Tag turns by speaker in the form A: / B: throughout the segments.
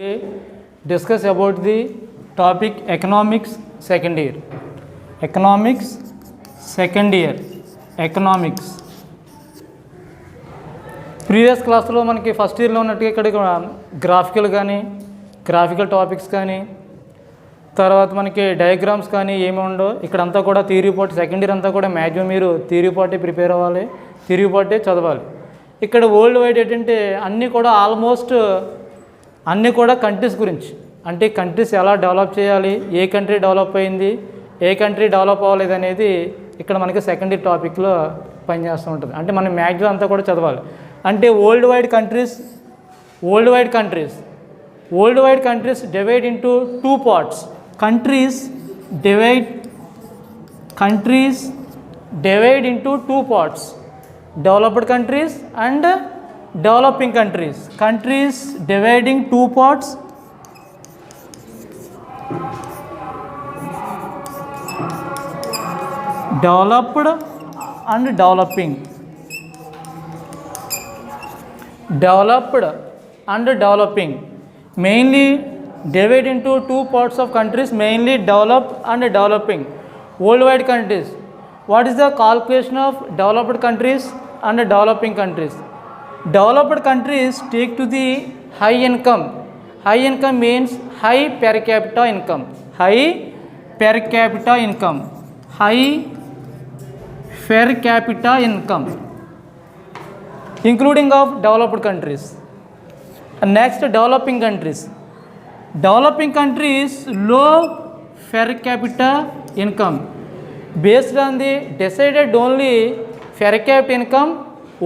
A: Discuss about the topic economics second year. Economics second year. Economics. Previous క్లాస్లో మనకి first ఇయర్లో ఉన్నట్టుగా ఇక్కడ గ్రాఫికల్ టాపిక్స్ కానీ తర్వాత మనకి డయాగ్రామ్స్ కానీ ఏమి ఉండవు. ఇక్కడంతా కూడా థియరీ పార్ట్ సెకండ్ ఇయర్ అంతా కూడా మ్యాక్సిమం మీరు థియరీ పార్టే ప్రిపేర్ అవ్వాలి, థియరీ పార్టే చదవాలి. ఇక్కడ వరల్డ్ వైడ్ ఏంటంటే అన్నీ కూడా ఆల్మోస్ట్ అన్నీ కూడా కంట్రీస్ గురించి, అంటే కంట్రీస్ ఎలా డెవలప్ చేయాలి, ఏ కంట్రీ డెవలప్ అయింది, ఏ కంట్రీ డెవలప్ అవ్వలేదు అనేది ఇక్కడ మనకి సెకండ్ ఇయర్ టాపిక్లో పనిచేస్తూ ఉంటుంది. అంటే మనం మ్యాక్సిమం అంతా కూడా చదవాలి. అంటే world wide countries divide into two parts. Countries divide into two parts, developed countries and developing countries dividing two parts. Developed and developing. Mainly divide into two parts of countries, mainly developed and developing. Worldwide countries. What is the calculation of developed countries and developing countries? Developed countries take to the high income. High income means high per capita income. High per capita income, including of developed countries. Next, developing countries low per capita income. Based on the decided only per capita income,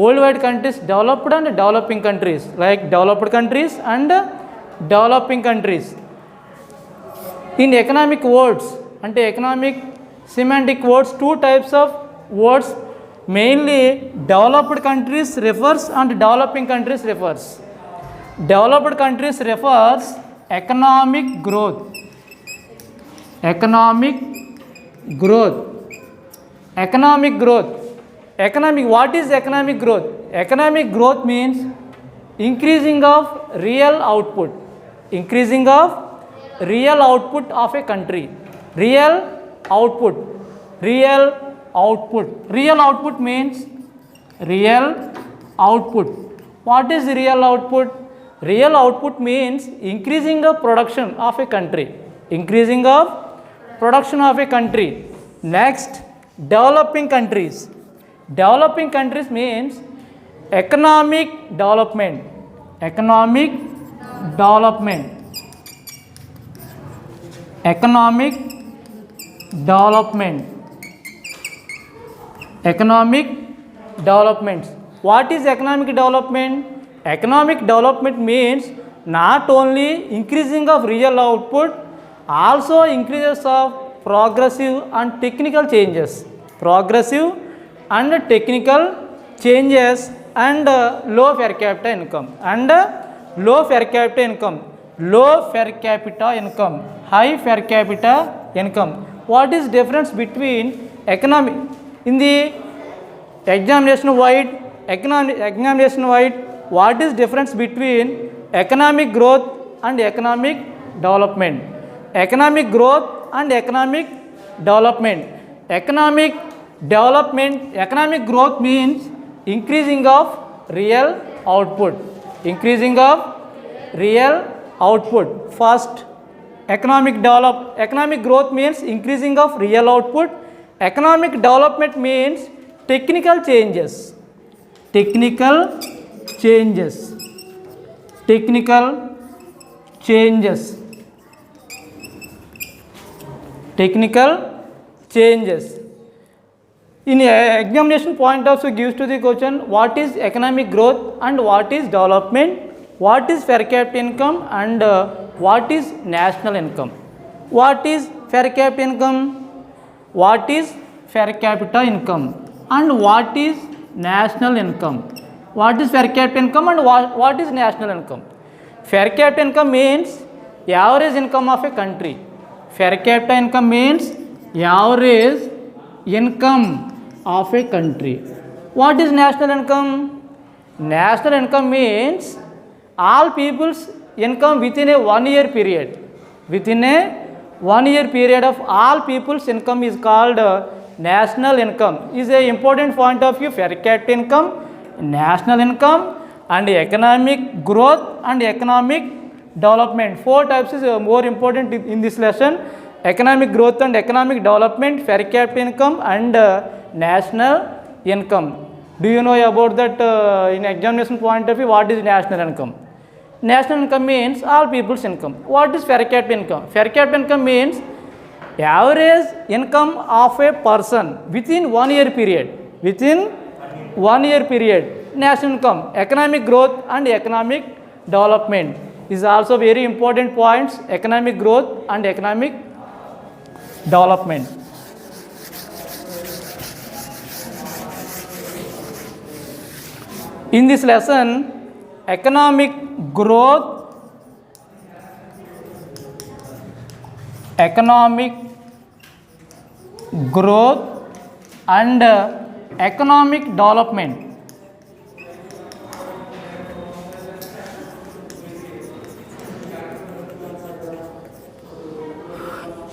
A: worldwide countries, developed and developing countries, like developed countries and developing countries. In economic words, and economic semantic words, two types of words, mainly developed countries refers and developing countries refers. Developed countries refers economic growth. What is economic growth? Economic growth means increasing of real output of a country. Real output means real output. What is real output? Real output means increasing of production of a country. Next, developing countries means economic development. Economic developments. What is economic development? Economic development means not only increasing of real output, also increases of progressive and technical changes and low per capita income high per capita income. What is difference between economic in the examination wide? What is difference between economic growth and economic development? Economic growth and economic development. Economic growth means increasing of real output. First, economic growth means increasing of real output. Economic development means technical changes. In examination point of view gives to the question, what is economic growth and what is development, what is per capita income and what is national income. What is per capita income and what is national income. What is per capita income and what is national income? Per capita income means average income of a country. Per capita income means average income of a country. What is national income? National income means all people's income within a 1 year period. Within a 1 year period of all people's income is called national income. Is a important point of view per capita income, national income, and economic growth and economic development. 4 types is more important in this lesson: economic growth and economic development, per capita income, and national income. Do you know about that in examination point of view? What is national income? National income means all people's income. What is per capita income? Per capita income means average income of a person within 1 year period. Within 1 year period. National income, economic growth and economic development is also very important points. Economic growth and economic development. In this lesson, economic growth, and economic development.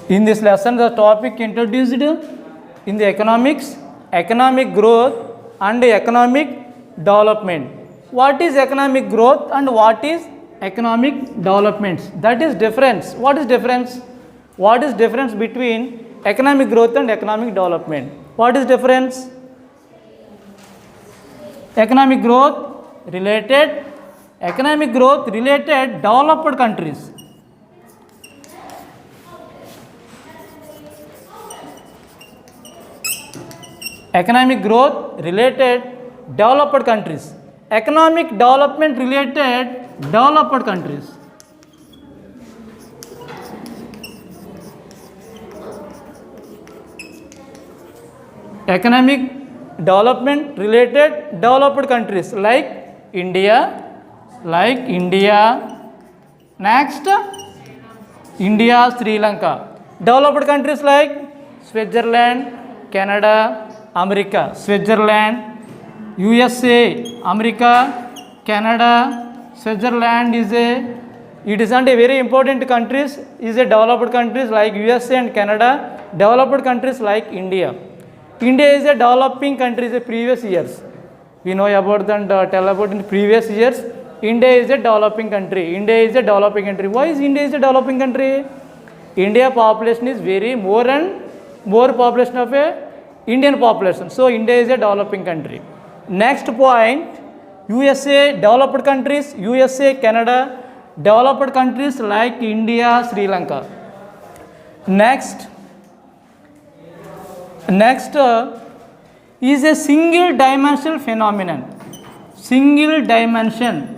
A: In this lesson, the topic introduced in the economics, economic growth and economic development. What is economic growth and what is economic development? That is difference. What is difference? What is difference between economic growth and economic development? What is difference? Economic growth related developed countries. Economic growth related developed countries. Economic development related developed countries. Economic development related developed countries like India. Next, India, Sri Lanka. Developed countries like Switzerland, Canada, America. Switzerland, USA, America, Canada. Switzerland is a very important countries, is a developed countries like USA and Canada. Developed countries like India. India is a developing country in the previous years. We know about and tell about in the previous years. India is a developing country. Why is India is a developing country? India population is very more and more population of a Indian population. So India is a developing country. Next point, USA, developed countries, USA, Canada, developed countries like India, Sri Lanka. Next is a single dimensional phenomenon. Single dimension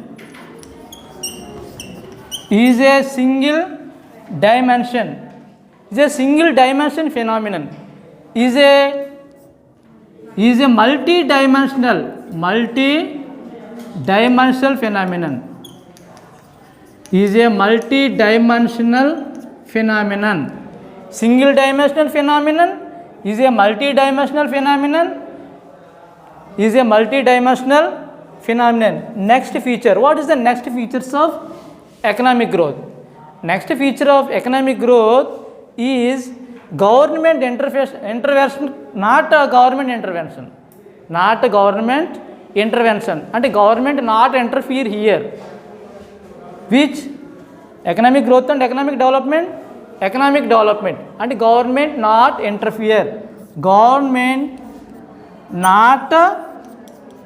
A: is a single dimension phenomenon. Is a multi-dimensional phenomenon. Is a multi-dimensional phenomenon. Single dimensional phenomenon is a multi-dimensional phenomenon. Next feature. What is the next features of economic growth? Next feature of economic growth is government intervention, not a government intervention. And government not interfere here. Which economic growth and economic development? Economic development and government not interfere. Government not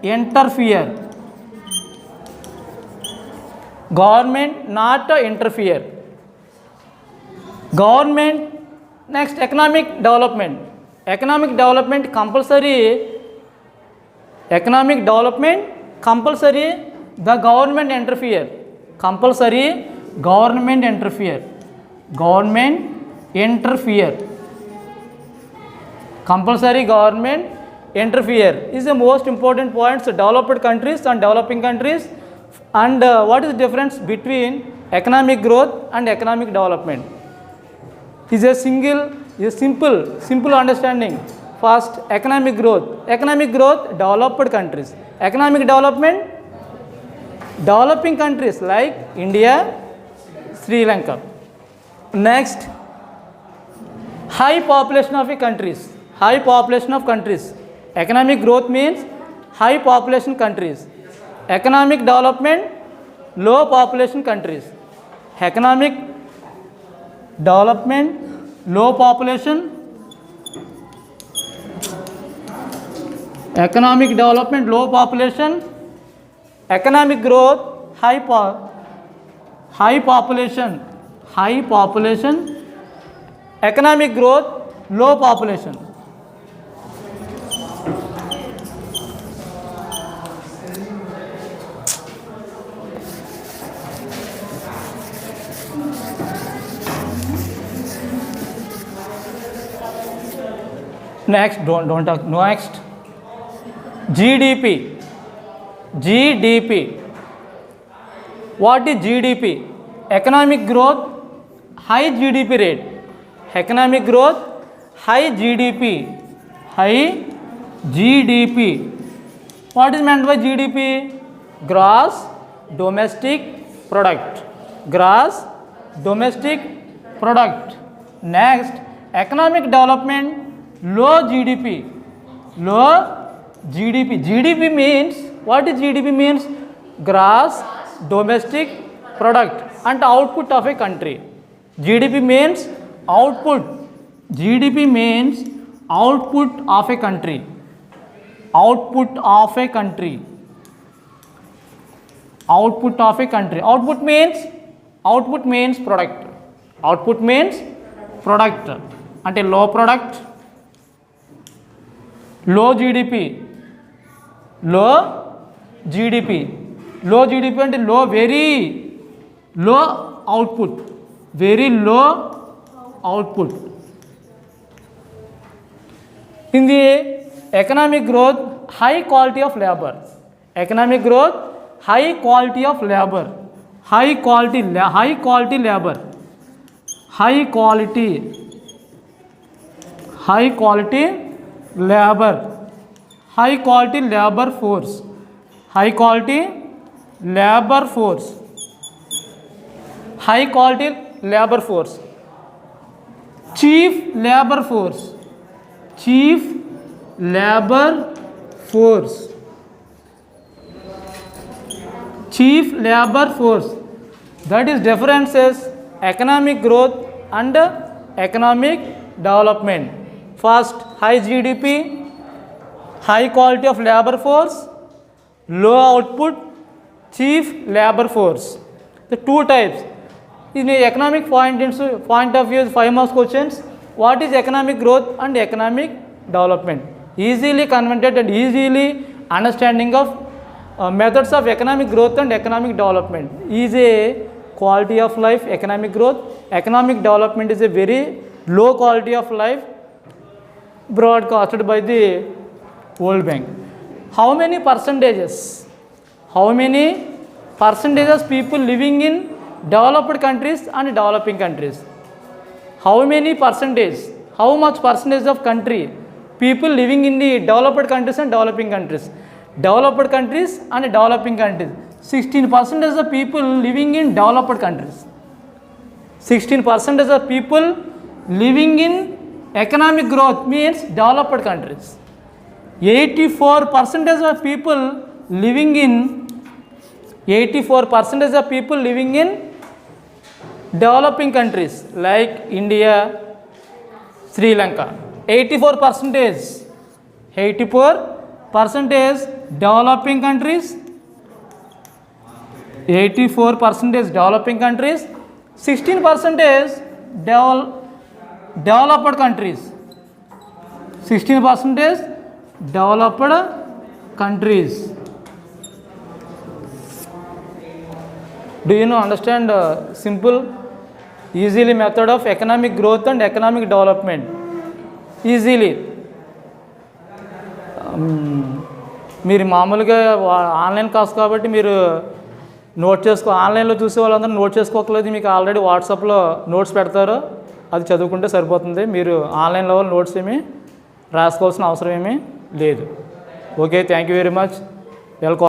A: interfere. Government. Next, economic development. Economic development compulsory. The government interfere. Government interfere. Compulsory government interfere is the most important points. Developed countries and developing countries. And what is the difference between economic growth and economic development? Is a simple understanding. First, economic growth, developed countries. Economic development, developing countries like India, Sri Lanka. Next, high population of countries. High population of countries. Economic growth means high population countries. Economic development, low population countries. Economic development, low population. Economic development, low population. Economic growth, high population. High population. Economic growth, low population. Next, don't talk. Next, GDP. GDP. What is GDP? Economic growth, high GDP rate. Economic growth, high GDP. High GDP. What is meant by GDP? Gross domestic product. Gross domestic product. Next, economic development, low GDP. Low GDP. GDP means, what is GDP means? Gross domestic product and output of a country. GDP means output. GDP means output of a country. Output of a country. Output of a country. Output means product. Output means product. Ante low product, low GDP. Low GDP. Low GDP and low, very low output. Very low output. In the economic growth, high quality of labor. Economic growth, high quality of labor. High quality labor. High quality, labor. High quality labor force. High quality labor force. High quality labor force. Chief labor force. Chief labor force. Chief labor force. That is differences economic growth and economic development. First, high GDP, high quality of labor force, low output, chief labor force. The two types. In the economic point of view, 5 marks questions. What is economic growth and economic development? Easily converted and easily understanding of methods of economic growth and economic development is a quality of life. Economic growth, economic development is a very low quality of life broadcasted by the World Bank. How many percentages people living in developed countries and developing countries? How much percentage of country people living in the developed countries and developing countries? Developed countries and developing countries. 16% of people living in developed countries. 16% of people living in economic growth means developed countries. 84% of people living in developing countries like India, Sri Lanka. 84% developing countries. 84% developing countries. 16% developed countries. 16% developed countries. Do you understand simple, easily method of economic growth and economic development? Easily. మీరు మామూలుగా online class కాబట్టి మీరు ఆన్లైన్లో చూసే వాళ్ళందరూ note చేసుకోకలేదు. మీకు already వాట్సాప్లో notes పెడతారు, అది చదువుకుంటే సరిపోతుంది. మీరు ఆన్లైన్ లెవెల్ నోట్స్ ఏమీ రాసుకోవాల్సిన అవసరం ఏమీ లేదు. Okay, thank you very much. Welcome.